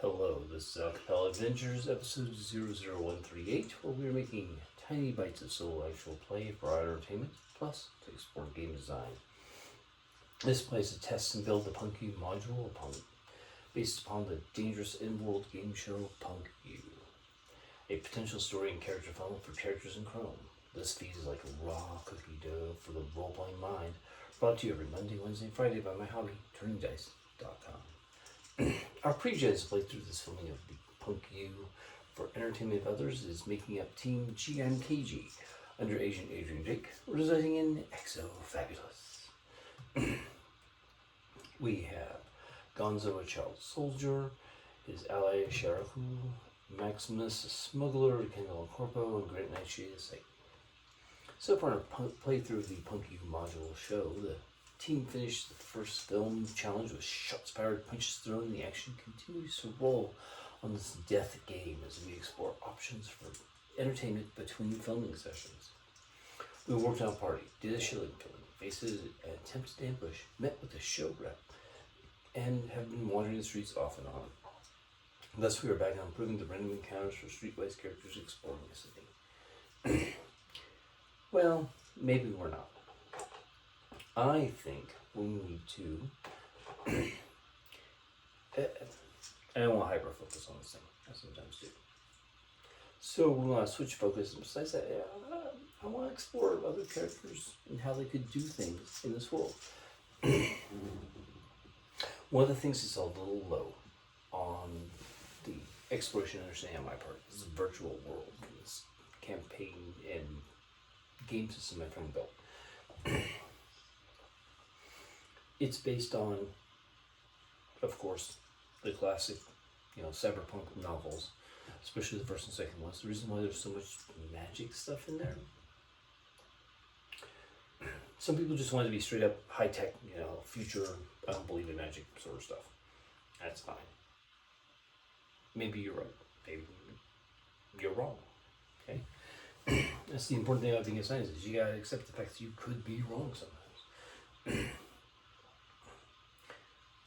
Hello, this is Acapella Adventures, episode 00138, where we are making tiny bites of solo actual play for our entertainment, plus to explore game design. This play is to test and build the Punk U module based upon the dangerous in-world game show Punk U, a potential story and character funnel for characters in Chrome. This feed is like a raw cookie dough for the role-playing mind, brought to you every Monday, Wednesday, and Friday by my hobby, turningdice.com. Our pre-gens played through this filming of the Punk U for entertainment of others is making up Team Gee I'm Cagy under Agent Adrian Drake, residing in Exofabulous. We have Gonzo, a child soldier, his ally Sharaku, Maximus, a smuggler, Kendall Corpo, and Great Nightshade is like. So far in our playthrough of the Punk U module show, the team finished the first film challenge with shots-fired, punches thrown. The action continues to roll on this death game as we explore options for entertainment between filming sessions. We worked on a party, did a shilling filling, faced an attempted ambush, met with a show rep, and have been wandering the streets off and on. Thus, we are back on improving the random encounters for Streetwise characters exploring the city. Well, maybe we're not. I think we need to, I don't want to hyper-focus on this thing, I sometimes do. So we want to switch focus, and besides that, I want to explore other characters and how they could do things in this world. One of the things that's a little low on the exploration and understanding on my part is the virtual world, this campaign and game system my friend built. It's based on, of course, the classic, cyberpunk novels, especially the first and second ones. The reason why there's so much magic stuff in there. Some people just want to be straight up high tech, future, I don't believe in magic sort of stuff. That's fine. Maybe you're right. Maybe you're wrong. Okay? That's the important thing about being a scientist, is you gotta accept the fact that you could be wrong sometimes.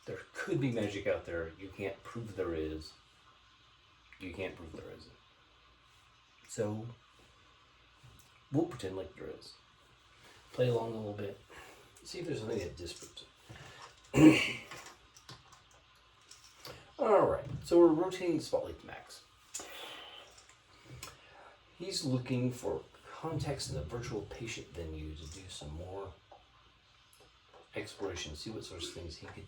There could be magic out there. You can't prove there is. You can't prove there isn't. So, we'll pretend like there is. Play along a little bit. See if there's something that disproves it. Alright, so we're rotating the spotlight to Max. He's looking for context in a virtual patient venue to do some more exploration, see what sorts of things he could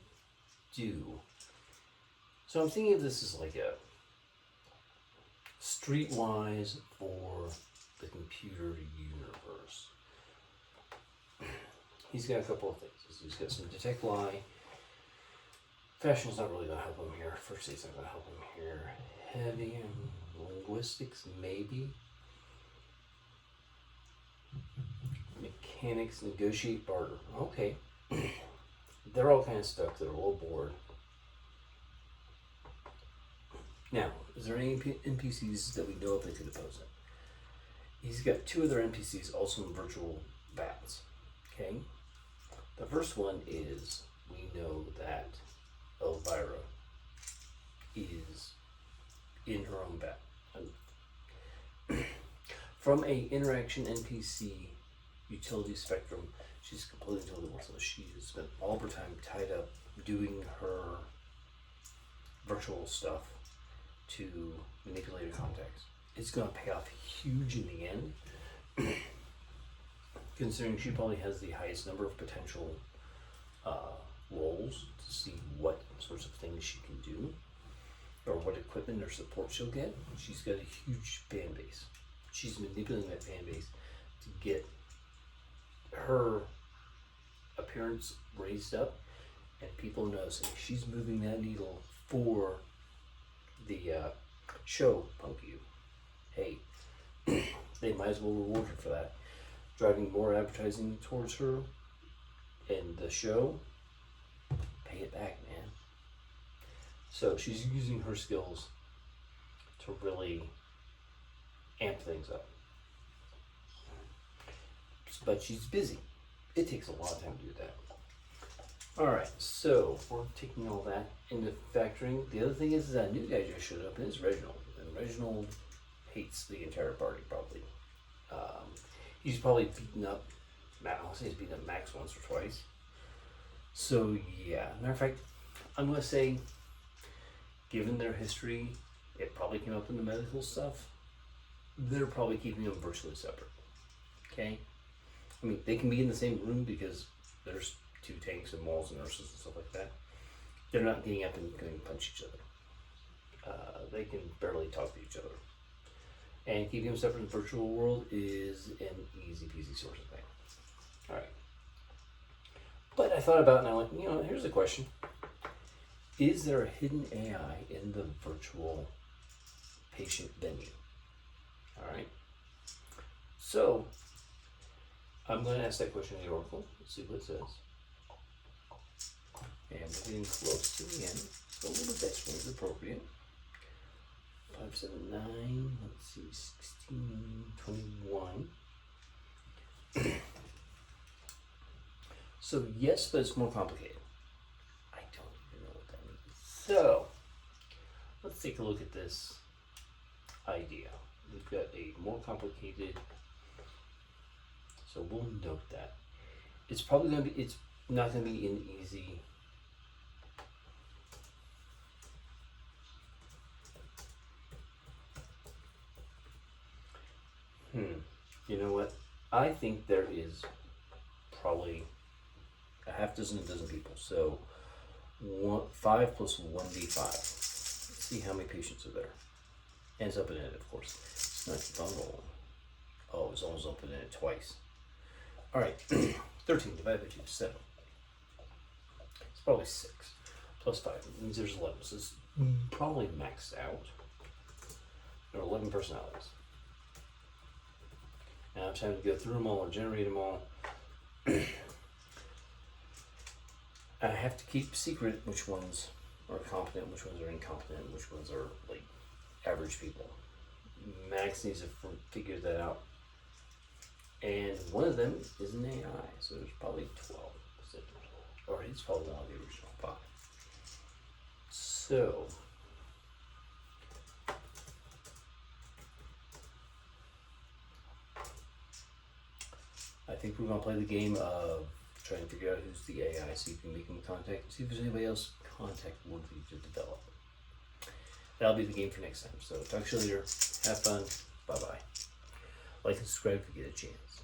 do. So I'm thinking of this as like a Streetwise for the computer universe. He's got a couple of things. He's got some detect lie. Fashion's not really going to help him here. First aid's not going to help him here. Heavy and linguistics, maybe. Mechanics, negotiate, barter. Okay. They're all kind of stuck. They're a little bored. Now, is there any NPCs that we know of that could oppose it? He's got two other NPCs also in virtual bats. Okay? The first one is, we know that Elvira is in her own bat. From a interaction NPC utility spectrum, she's completely totally worthless. She has spent all of her time tied up doing her virtual stuff to manipulate her contacts. It's going to pay off huge in the end, considering she probably has the highest number of potential roles to see what sorts of things she can do, or what equipment or support she'll get. She's got a huge fan base. She's manipulating that fan base to get her appearance raised up and people noticing. She's moving that needle for the show Punk U. Hey, they might as well reward her for that. Driving more advertising towards her and the show, pay it back, man. So she's using her skills to really amp things up. But she's busy. It takes a lot of time to do that. Alright, so we're taking all that into factoring. The other thing is that new guy just showed up, and it's Reginald. And Reginald hates the entire party, probably. He's probably beaten up, I'll say he's beaten up Max once or twice. So, yeah. Matter of fact, I'm going to say, given their history, it probably came up in the medical stuff. They're probably keeping them virtually separate. Okay? I mean, they can be in the same room because there's 2 tanks and walls and nurses and stuff like that. They're not getting up and going to punch each other. They can barely talk to each other. And keeping them separate in the virtual world is an easy peasy sort of thing. Alright. But I thought about it and I went, you know, here's the question. Is there a hidden AI in the virtual patient venue? Alright. So, I'm going to ask that question to the Oracle. Let's see what it says. And we're getting close to the end. So a little bit extra is appropriate. 5, 7, 9, let's see, 16, 21. So yes, but it's more complicated. I don't even know what that means. So, let's take a look at this idea. We've got a more complicated, so we'll note that. It's probably going to be, it's not going to be an easy, you know what? I think there is probably a half dozen, a dozen people. So 5 plus 1d5. Let's see how many patients are there. And it's open-ended, of course. It's not bundle. Oh, it's almost open-ended twice. All right, 13 divided by 2 is 7. It's probably 6 plus 5. It means there's 11. So it's probably maxed out. There are 11 personalities. Now I'm trying to go through them all or generate them all. I have to keep secret which ones are competent, which ones are incompetent, which ones are like average people. Max needs to figure that out. And one of them is an AI, so there's probably 12. Or it's probably one of the original 5. So, I think we're going to play the game of trying to figure out who's the AI, see if we can make them contact, see if there's anybody else contact worthy to develop. That'll be the game for next time. So talk to you later. Have fun. Bye-bye. Like and subscribe if you get a chance.